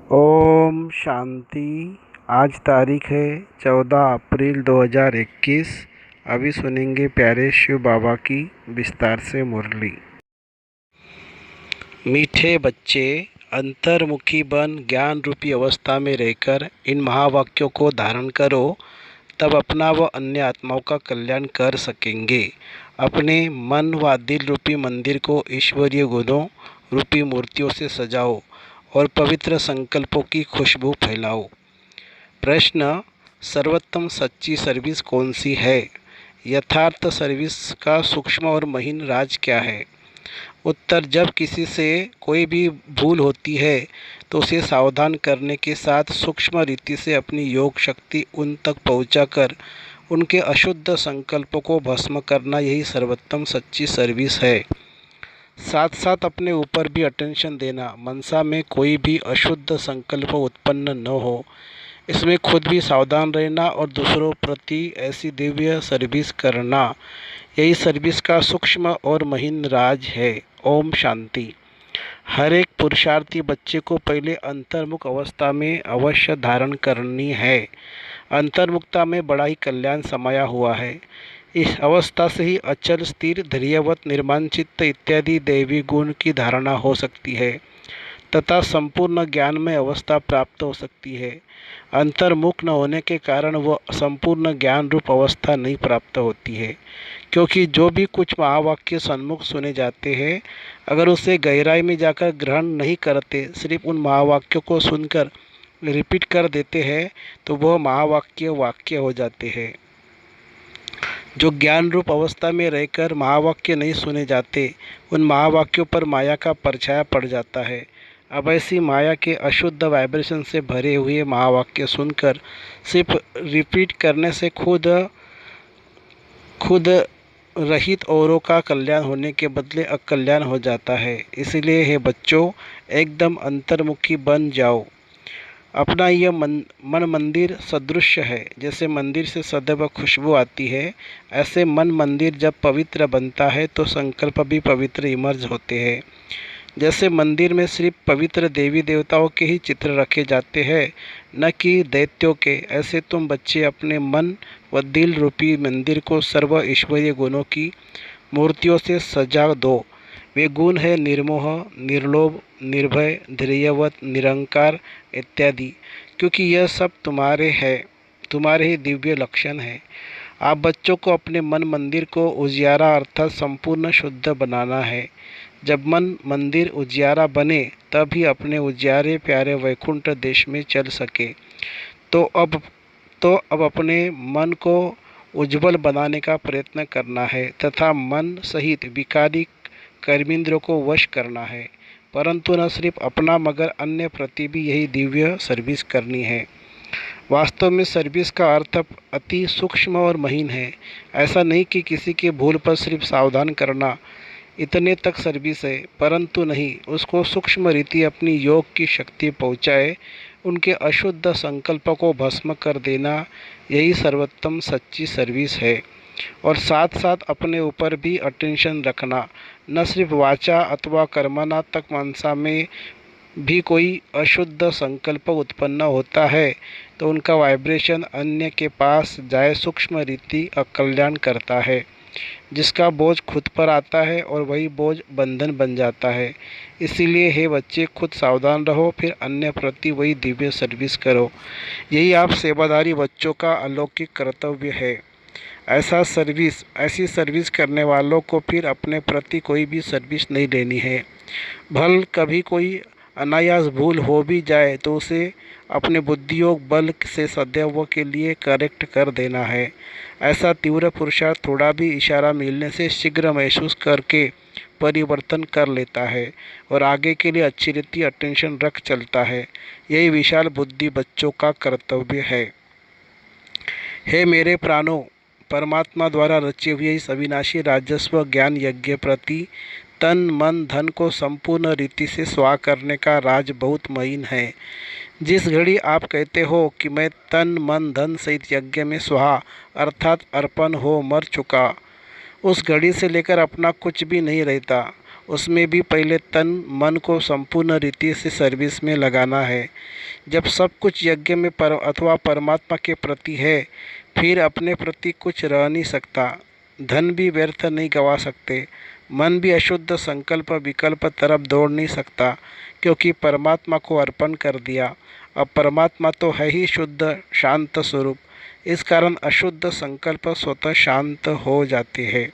ओम शांति। आज तारीख है 14 अप्रैल 2021। अभी सुनेंगे प्यारे शिव बाबा की विस्तार से मुरली। मीठे बच्चे, अंतर्मुखी बन ज्ञान रूपी अवस्था में रहकर इन महावाक्यों को धारण करो, तब अपना व अन्य आत्माओं का कल्याण कर सकेंगे। अपने मन व दिल रूपी मंदिर को ईश्वरीय गुणों रूपी मूर्तियों से सजाओ और पवित्र संकल्पों की खुशबू फैलाओ। प्रश्न: सर्वोत्तम सच्ची सर्विस कौन सी है? यथार्थ सर्विस का सूक्ष्म और महीन राज क्या है? उत्तर: जब किसी से कोई भी भूल होती है तो उसे सावधान करने के साथ सूक्ष्म रीति से अपनी योग शक्ति उन तक पहुंचाकर उनके अशुद्ध संकल्पों को भस्म करना, यही सर्वोत्तम सच्ची सर्विस है। साथ साथ अपने ऊपर भी अटेंशन देना, मनसा में कोई भी अशुद्ध संकल्प उत्पन्न न हो, इसमें खुद भी सावधान रहना और दूसरों प्रति ऐसी दिव्य सर्विस करना, यही सर्विस का सूक्ष्म और महीन राज है। ओम शांति। हर एक पुरुषार्थी बच्चे को पहले अंतर्मुख अवस्था में अवश्य धारण करनी है। अंतर्मुखता में बड़ा ही कल्याण समाया हुआ है। इस अवस्था से ही अचल, स्थिर, धैर्यवत, निर्माण चित्त इत्यादि दैवी गुण की धारणा हो सकती है तथा संपूर्ण ज्ञानमय अवस्था प्राप्त हो सकती है। अंतर्मुख न होने के कारण वह संपूर्ण ज्ञान रूप अवस्था नहीं प्राप्त होती है, क्योंकि जो भी कुछ महावाक्य सन्मुख सुने जाते हैं, अगर उसे गहराई में जाकर ग्रहण नहीं करते, सिर्फ उन महावाक्यों को सुनकर रिपीट कर देते हैं, तो वह महावाक्य वाक्य हो जाते हैं। जो ज्ञान रूप अवस्था में रहकर महावाक्य नहीं सुने जाते, उन महावाक्यों पर माया का परछाया पड़ जाता है। अब ऐसी माया के अशुद्ध वाइब्रेशन से भरे हुए महावाक्य सुनकर सिर्फ रिपीट करने से खुद रहित औरों का कल्याण होने के बदले अकल्याण हो जाता है। इसलिए हे बच्चों, एकदम अंतर्मुखी बन जाओ। अपना यह मन मंदिर सदृश्य है। जैसे मंदिर से सदैव खुशबू आती है, ऐसे मन मंदिर जब पवित्र बनता है तो संकल्प भी पवित्र इमर्ज होते हैं। जैसे मंदिर में सिर्फ पवित्र देवी देवताओं के ही चित्र रखे जाते हैं, न कि दैत्यों के, ऐसे तुम बच्चे अपने मन व दिल रूपी मंदिर को सर्व ईश्वरीय गुणों की मूर्तियों से सजा दो। वे गुण है निर्मोह, निर्लोभ, निर्भय, धैर्यवत, निरंकार इत्यादि, क्योंकि यह सब तुम्हारे ही दिव्य लक्षण है। आप बच्चों को अपने मन मंदिर को उजियारा अर्थात संपूर्ण शुद्ध बनाना है। जब मन मंदिर उजियारा बने, तब ही अपने उजियारे प्यारे वैकुंठ देश में चल सके। तो अब अपने मन को उज्जवल बनाने का प्रयत्न करना है तथा मन सहित विकारी कर्मेंद्रियों को वश करना है, परंतु न सिर्फ अपना मगर अन्य प्रति भी यही दिव्य सर्विस करनी है। वास्तव में सर्विस का अर्थ अति सूक्ष्म और महीन है। ऐसा नहीं कि किसी के भूल पर सिर्फ सावधान करना, इतने तक सर्विस है, परंतु नहीं, उसको सूक्ष्म रीति अपनी योग की शक्ति पहुँचाए, उनके अशुद्ध संकल्प को भस्म कर देना, यही सर्वोत्तम सच्ची सर्विस है। और साथ साथ अपने ऊपर भी अटेंशन रखना, न सिर्फ वाचा अथवा कर्मणा तक, मनसा में भी कोई अशुद्ध संकल्प उत्पन्न होता है तो उनका वाइब्रेशन अन्य के पास जाए सूक्ष्म रीति अकल्याण करता है, जिसका बोझ खुद पर आता है और वही बोझ बंधन बन जाता है। इसीलिए हे बच्चे, खुद सावधान रहो, फिर अन्य प्रति वही दिव्य सर्विस करो। यही आप सेवादारी बच्चों का अलौकिक कर्तव्य है। ऐसी सर्विस करने वालों को फिर अपने प्रति कोई भी सर्विस नहीं लेनी है। भल कभी कोई अनायास भूल हो भी जाए तो उसे अपने बुद्धियोग बल से सदैव के लिए करेक्ट कर देना है। ऐसा तीव्र पुरुषार्थ थोड़ा भी इशारा मिलने से शीघ्र महसूस करके परिवर्तन कर लेता है और आगे के लिए अच्छी रीति अटेंशन रख चलता है। यही विशाल बुद्धि बच्चों का कर्तव्य है। हे मेरे प्राणों, परमात्मा द्वारा रचे हुए इस अविनाशी राजस्व ज्ञान यज्ञ प्रति तन मन धन को संपूर्ण रीति से स्वाह करने का राज बहुत महीन है। जिस घड़ी आप कहते हो कि मैं तन मन धन सहित यज्ञ में स्वाहा अर्थात अर्पण हो मर चुका, उस घड़ी से लेकर अपना कुछ भी नहीं रहता। उसमें भी पहले तन मन को संपूर्ण रीति से सर्विस में लगाना है। जब सब कुछ यज्ञ में अथवा परमात्मा के प्रति है, फिर अपने प्रति कुछ रह नहीं सकता। धन भी व्यर्थ नहीं गवा सकते, मन भी अशुद्ध संकल्प विकल्प तरफ दौड़ नहीं सकता, क्योंकि परमात्मा को अर्पण कर दिया। अब परमात्मा तो है ही शुद्ध शांत स्वरूप, इस कारण अशुद्ध संकल्प स्वतः शांत हो जाते हैं।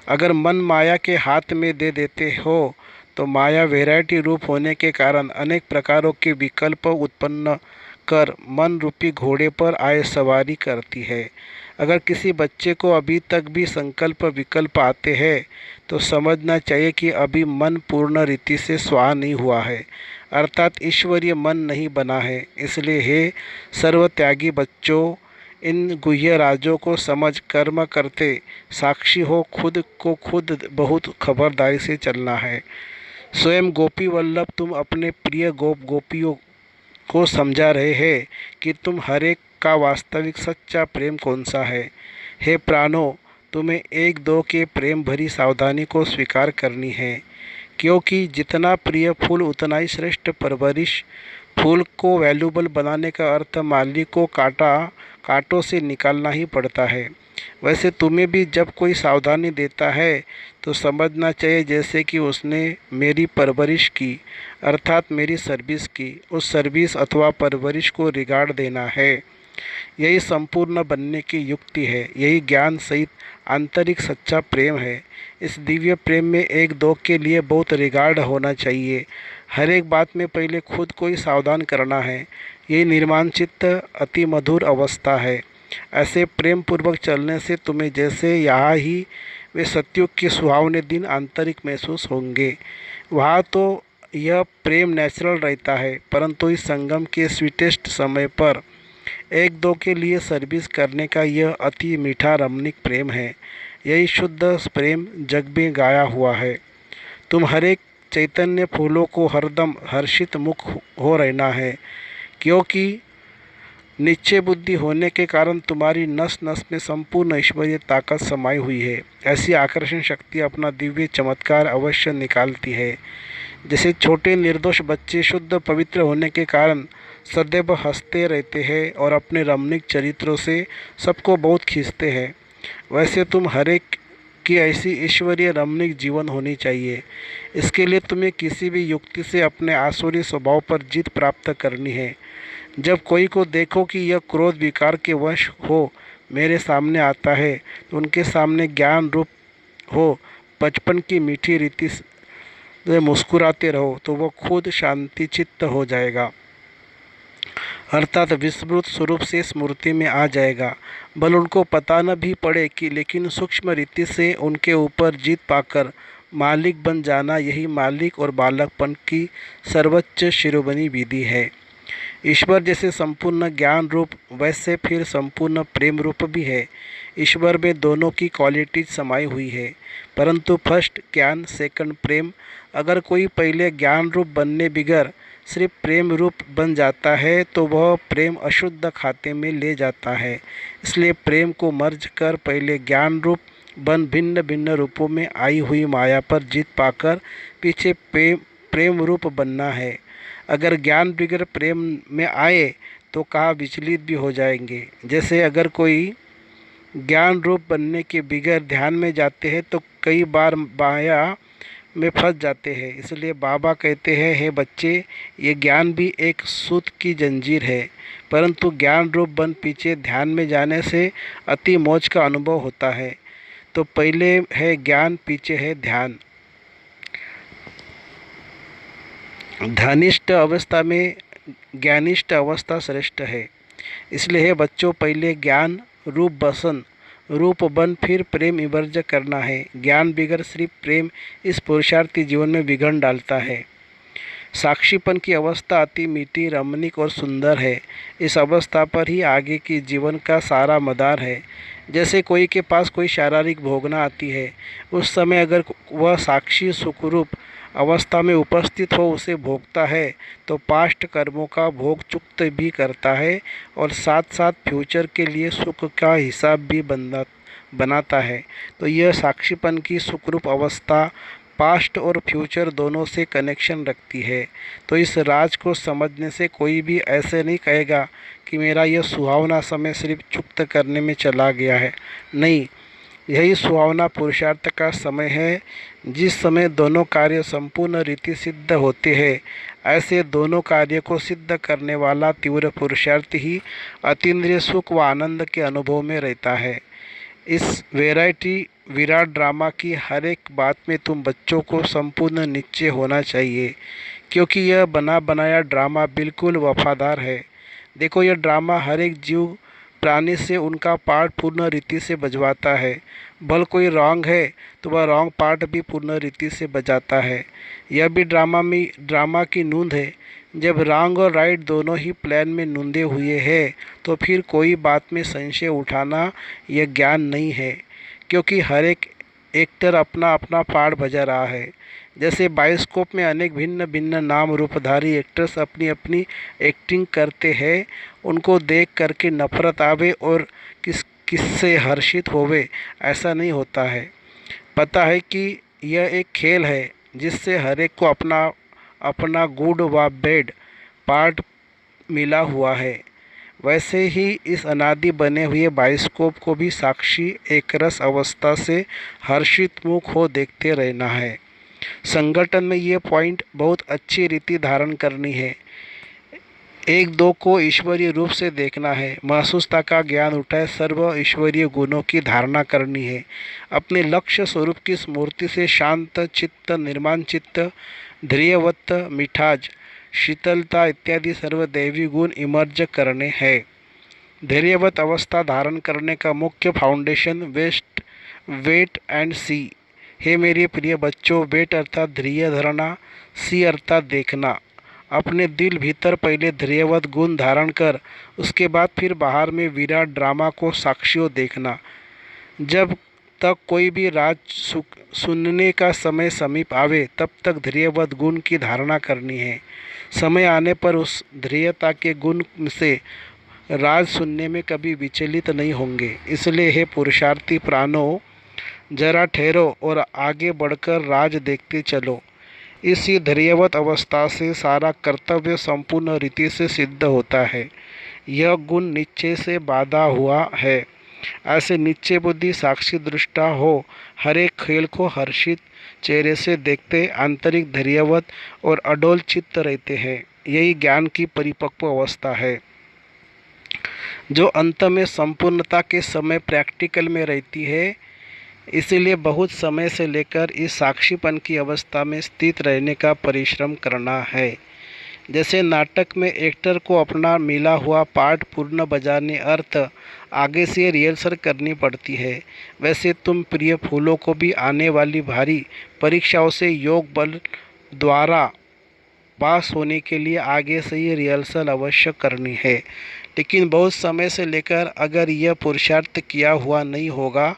अगर मन माया के हाथ में दे देते हो तो माया वैरायटी रूप होने के कारण अनेक प्रकारों के विकल्प उत्पन्न कर मन रूपी घोड़े पर आए सवारी करती है। अगर किसी बच्चे को अभी तक भी संकल्प विकल्प आते हैं तो समझना चाहिए कि अभी मन पूर्ण रीति से स्वाहा नहीं हुआ है, अर्थात ईश्वरीय मन नहीं बना है। इसलिए हे सर्वत्यागी बच्चों, इन गुह्य राजों को समझ कर्म करते साक्षी हो खुद को खुद बहुत खबरदारी से चलना है। स्वयं गोपी वल्लभ तुम अपने प्रिय गोपियों को समझा रहे हैं कि तुम हर एक का वास्तविक सच्चा प्रेम कौन सा है। हे प्राणों, तुम्हें एक दो के प्रेम भरी सावधानी को स्वीकार करनी है, क्योंकि जितना प्रिय फूल उतना ही श्रेष्ठ परवरिश। फूल को वैल्यूबल बनाने का अर्थ माली को कांटों से निकालना ही पड़ता है। वैसे तुम्हें भी जब कोई सावधानी देता है तो समझना चाहिए जैसे कि उसने मेरी परवरिश की, अर्थात मेरी सर्विस की। उस सर्विस अथवा परवरिश को रिगार्ड देना है। यही संपूर्ण बनने की युक्ति है, यही ज्ञान सहित आंतरिक सच्चा प्रेम है। इस दिव्य प्रेम में एक दो के लिए बहुत रिगार्ड होना चाहिए। हर एक बात में पहले खुद को ही सावधान करना है। यही निर्माण चित्त अति मधुर अवस्था है। ऐसे प्रेम पूर्वक चलने से तुम्हें जैसे यहाँ ही वे सत्युग के सुहावने दिन आंतरिक महसूस होंगे, वहाँ तो यह प्रेम नेचुरल रहता है, परंतु इस संगम के स्वीटेस्ट समय पर एक दो के लिए सर्विस करने का यह अति मीठा रमणीक प्रेम है। यही शुद्ध प्रेम जग में गाया हुआ है। तुम हर एक चैतन्य फूलों को हरदम हर्षित मुख हो रहना है, क्योंकि निश्चय बुद्धि होने के कारण तुम्हारी नस नस में संपूर्ण ईश्वरीय ताकत समाई हुई है। ऐसी आकर्षण शक्ति अपना दिव्य चमत्कार अवश्य निकालती है। जैसे छोटे निर्दोष बच्चे शुद्ध पवित्र होने के कारण सदैव हंसते रहते हैं और अपने रमणीक चरित्रों से सबको बहुत खींचते हैं, वैसे तुम हर एक की ऐसी ईश्वरीय रमणीक जीवन होनी चाहिए। इसके लिए तुम्हें किसी भी युक्ति से अपने आसुरी स्वभाव पर जीत प्राप्त करनी है। जब कोई को देखो कि यह क्रोध विकार के वश हो मेरे सामने आता है, तो उनके सामने ज्ञान रूप हो बचपन की मीठी रीति से मुस्कुराते रहो, तो वह खुद शांति चित्त हो जाएगा, अर्थात विस्मृत स्वरूप से स्मृति में आ जाएगा। भल उनको पता न भी पड़े कि, लेकिन सूक्ष्म रीति से उनके ऊपर जीत पाकर मालिक बन जाना, यही मालिक और बालकपन की सर्वोच्च शिरोमणि विधि है। ईश्वर जैसे संपूर्ण ज्ञान रूप, वैसे फिर संपूर्ण प्रेम रूप भी है। ईश्वर में दोनों की क्वालिटीज समाई हुई है, परंतु फर्स्ट ज्ञान सेकंड प्रेम। अगर कोई पहले ज्ञान रूप बनने बिगर सिर्फ प्रेम रूप बन जाता है तो वह प्रेम अशुद्ध खाते में ले जाता है। इसलिए प्रेम को मर्ज कर पहले ज्ञान रूप बन भिन्न भिन्न रूपों में आई हुई माया पर जीत पाकर पीछे प्रेम रूप बनना है। अगर ज्ञान बिगर प्रेम में आए तो कहाँ विचलित भी हो जाएंगे। जैसे अगर कोई ज्ञान रूप बनने के बिगर ध्यान में जाते हैं तो कई बार माया में फंस जाते हैं। इसलिए बाबा कहते हैं, हे बच्चे, ये ज्ञान भी एक सूत की जंजीर है, परंतु ज्ञान रूप बन पीछे ध्यान में जाने से अति मौज का अनुभव होता है। तो पहले है ज्ञान, पीछे है ध्यान। ध्यानिष्ठ अवस्था में ज्ञानिष्ठ अवस्था श्रेष्ठ है। इसलिए हे बच्चों, पहले ज्ञान रूप बन फिर प्रेम इमर्ज करना है। ज्ञान बिगर सिर्फ प्रेम इस पुरुषार्थी जीवन में विघ्न डालता है। साक्षीपन की अवस्था अति मीठी, रमणीक और सुंदर है। इस अवस्था पर ही आगे की जीवन का सारा मदार है। जैसे कोई के पास कोई शारीरिक भोगना आती है, उस समय अगर वह साक्षी सुखरूप अवस्था में उपस्थित हो उसे भोगता है तो पास्ट कर्मों का भोग चुक्त भी करता है और साथ साथ फ्यूचर के लिए सुख का हिसाब भी बनाता है। तो यह साक्षीपन की सुखरूप अवस्था पास्ट और फ्यूचर दोनों से कनेक्शन रखती है। तो इस राज को समझने से कोई भी ऐसे नहीं कहेगा कि मेरा यह सुहावना समय सिर्फ चुप्त करने में चला गया है। नहीं, यही सुहावना पुरुषार्थ का समय है, जिस समय दोनों कार्य संपूर्ण रीति सिद्ध होते हैं। ऐसे दोनों कार्य को सिद्ध करने वाला तीव्र पुरुषार्थ ही अतीन्द्रिय सुख व आनंद के अनुभव में रहता है। इस वैरायटी विराट ड्रामा की हर एक बात में तुम बच्चों को संपूर्ण निश्चय होना चाहिए, क्योंकि यह बना बनाया ड्रामा बिल्कुल वफादार है। देखो, यह ड्रामा हर एक जीव प्राणी से उनका पार्ट पूर्ण रीति से बजवाता है। भल कोई रॉन्ग है तो वह रॉन्ग पार्ट भी पूर्ण रीति से बजाता है। यह भी ड्रामा की नूंद है। जब रॉन्ग और राइट दोनों ही प्लान में नूंदे हुए हैं तो फिर कोई बात में संशय उठाना यह ज्ञान नहीं है, क्योंकि हर एक एक्टर अपना अपना पार्ट बजा रहा है। जैसे बायोस्कोप में अनेक भिन्न भिन्न नाम रूपधारी एक्टर्स अपनी अपनी एक्टिंग करते हैं, उनको देख करके नफरत आवे और किससे हर्षित होवे, ऐसा नहीं होता है। पता है कि यह एक खेल है जिससे हर एक को अपना अपना गुड व बैड पार्ट मिला हुआ है। वैसे ही इस अनादि बने हुए बायोस्कोप को भी साक्षी एकरस अवस्था से हर्षित मुख हो देखते रहना है। संगठन में ये पॉइंट बहुत अच्छी रीति धारण करनी है। एक दो को ईश्वरीय रूप से देखना है, महसूसता का ज्ञान उठाए सर्व ईश्वरीय गुणों की धारणा करनी है। अपने लक्ष्य स्वरूप की स्मृति से शांत चित्त, निर्माण चित्त, धैर्यवत, मिठाज, शीतलता इत्यादि सर्व दैवी गुण इमर्ज करने हैं। धैर्यवत अवस्था धारण करने का मुख्य फाउंडेशन वेट एंड सी है। मेरे प्रिय बच्चों, वेट अर्थात धैर्य धरना, सी अर्थात देखना। अपने दिल भीतर पहले धैर्यवत गुण धारण कर उसके बाद फिर बाहर में विराट ड्रामा को साक्षियों देखना। जब तक कोई भी राज सुनने का समय समीप आवे तब तक धैर्यवत गुण की धारणा करनी है। समय आने पर उस धैर्यता के गुण से राज सुनने में कभी विचलित नहीं होंगे। इसलिए हे पुरुषार्थी प्राणों, जरा ठहरो और आगे बढ़कर राज देखते चलो। इसी धैर्यवत अवस्था से सारा कर्तव्य संपूर्ण रीति से सिद्ध होता है। यह गुण निश्चय से बाधा हुआ है। ऐसे निश्चय बुद्धि साक्षी दृष्टा हो हर एक खेल को हर्षित चेहरे से देखते आंतरिक धैर्यवत और अडोल चित्त रहते हैं। यही ज्ञान की परिपक्व अवस्था है, जो अंत में संपूर्णता के समय प्रैक्टिकल में रहती है। इसीलिए बहुत समय से लेकर इस साक्षीपन की अवस्था में स्थित रहने का परिश्रम करना है। जैसे नाटक में एक्टर को अपना मिला हुआ पार्ट पूर्ण बजाने अर्थ आगे से रिहर्सल करनी पड़ती है, वैसे तुम प्रिय फूलों को भी आने वाली भारी परीक्षाओं से योग बल द्वारा पास होने के लिए आगे से ही रिहर्सल अवश्य करनी है। लेकिन बहुत समय से लेकर अगर यह पुरुषार्थ किया हुआ नहीं होगा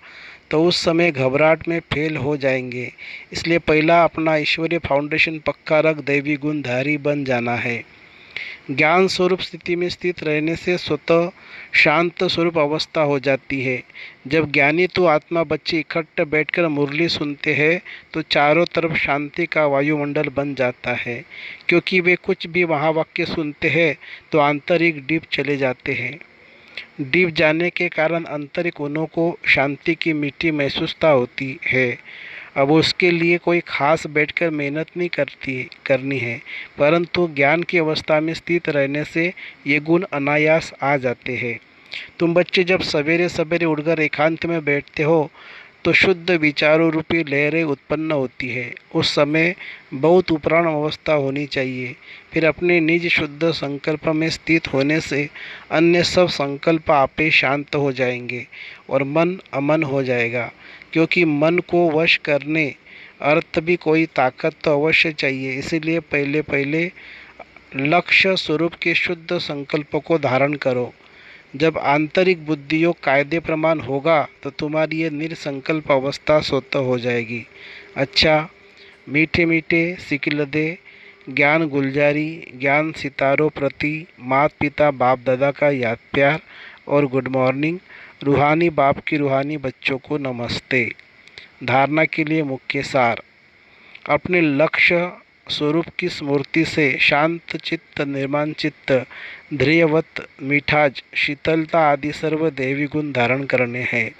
तो उस समय घबराहट में फेल हो जाएंगे। इसलिए पहला अपना ईश्वरीय फाउंडेशन पक्का रख दैवी गुणधारी बन जाना है। ज्ञान स्वरूप स्थिति में स्थित रहने से स्वतः शांत स्वरूप अवस्था हो जाती है। जब ज्ञानी तो आत्मा बच्चे इकट्ठे बैठकर मुरली सुनते हैं तो चारों तरफ शांति का वायुमंडल बन जाता है, क्योंकि वे कुछ भी महावाक्य सुनते हैं तो आंतरिक डीप चले जाते हैं। डीप जाने के कारण आंतरिक उन्हों को शांति की मिट्टी महसूसता होती है। अब उसके लिए कोई खास बैठकर मेहनत नहीं करनी है, परंतु ज्ञान की अवस्था में स्थित रहने से ये गुण अनायास आ जाते हैं। तुम बच्चे जब सवेरे सवेरे उठकर एकांत में बैठते हो तो शुद्ध विचारों रूपी लहरें उत्पन्न होती है। उस समय बहुत उपराम अवस्था होनी चाहिए। फिर अपने निज शुद्ध संकल्प में स्थित होने से अन्य सब संकल्प आपे शांत हो जाएंगे और मन अमन हो जाएगा, क्योंकि मन को वश करने अर्थ भी कोई ताकत तो अवश्य चाहिए। इसीलिए पहले पहले लक्ष्य स्वरूप के शुद्ध संकल्प को धारण करो। जब आंतरिक बुद्धियों कायदे प्रमाण होगा तो तुम्हारी ये निर्संकल्प अवस्था स्वतः हो जाएगी। अच्छा, मीठे मीठे सिकिलदे ज्ञान गुलजारी, ज्ञान सितारों प्रति माता पिता बाप दादा का याद प्यार और गुड मॉर्निंग। रूहानी बाप की रूहानी बच्चों को नमस्ते। धारणा के लिए मुख्य सार। अपने लक्ष्य स्वरूप की स्मृति से शांत चित्त, निर्माण चित्त, धैर्यवत, मिठाज, शीतलता आदि सर्व दैवी गुण धारण करने हैं।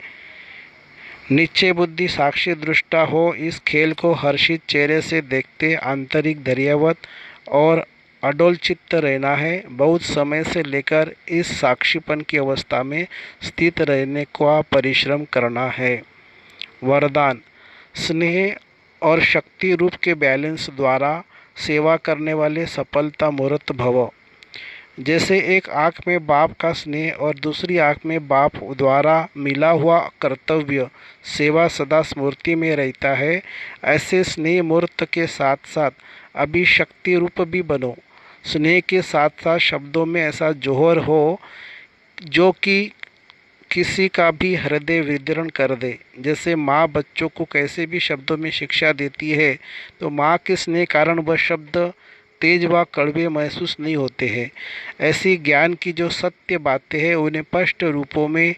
निश्चय बुद्धि साक्षी दृष्टा हो, इस खेल को हर्षित चेहरे से देखते आंतरिक धैर्यवत और अडोल चित्त रहना है। बहुत समय से लेकर इस साक्षीपन की अवस्था में स्थित रहने का परिश्रम करना है। वरदान: स्नेह और शक्ति रूप के बैलेंस द्वारा सेवा करने वाले सफलता मूर्त भव। जैसे एक आँख में बाप का स्नेह और दूसरी आँख में बाप द्वारा मिला हुआ कर्तव्य सेवा सदा स्मृति में रहता है, ऐसे स्नेह मूर्त के साथ साथ अभी शक्ति रूप भी बनो। स्नेह के साथ साथ शब्दों में ऐसा जोहर हो जो कि किसी का भी हृदय विदीर्ण कर दे। जैसे माँ बच्चों को कैसे भी शब्दों में शिक्षा देती है, तो माँ के स्नेह कारण वह शब्द तेज व कड़वे महसूस नहीं होते हैं। ऐसी ज्ञान की जो सत्य बातें हैं उन्हें स्पष्ट रूपों में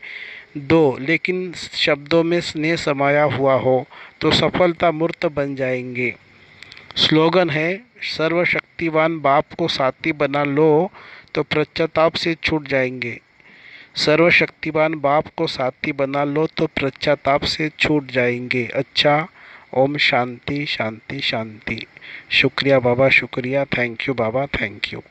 दो, लेकिन शब्दों में स्नेह समाया हुआ हो तो सफलता मूर्त बन जाएंगे। स्लोगन है: सर्वशक्तिवान बाप को साथी बना लो तो पश्चाताप से छूट जाएंगे। सर्वशक्तिवान बाप को साथी बना लो तो पश्चाताप से छूट जाएंगे। अच्छा, ओम शांति शांति शांति। शुक्रिया बाबा, शुक्रिया। Thank you Baba, thank you.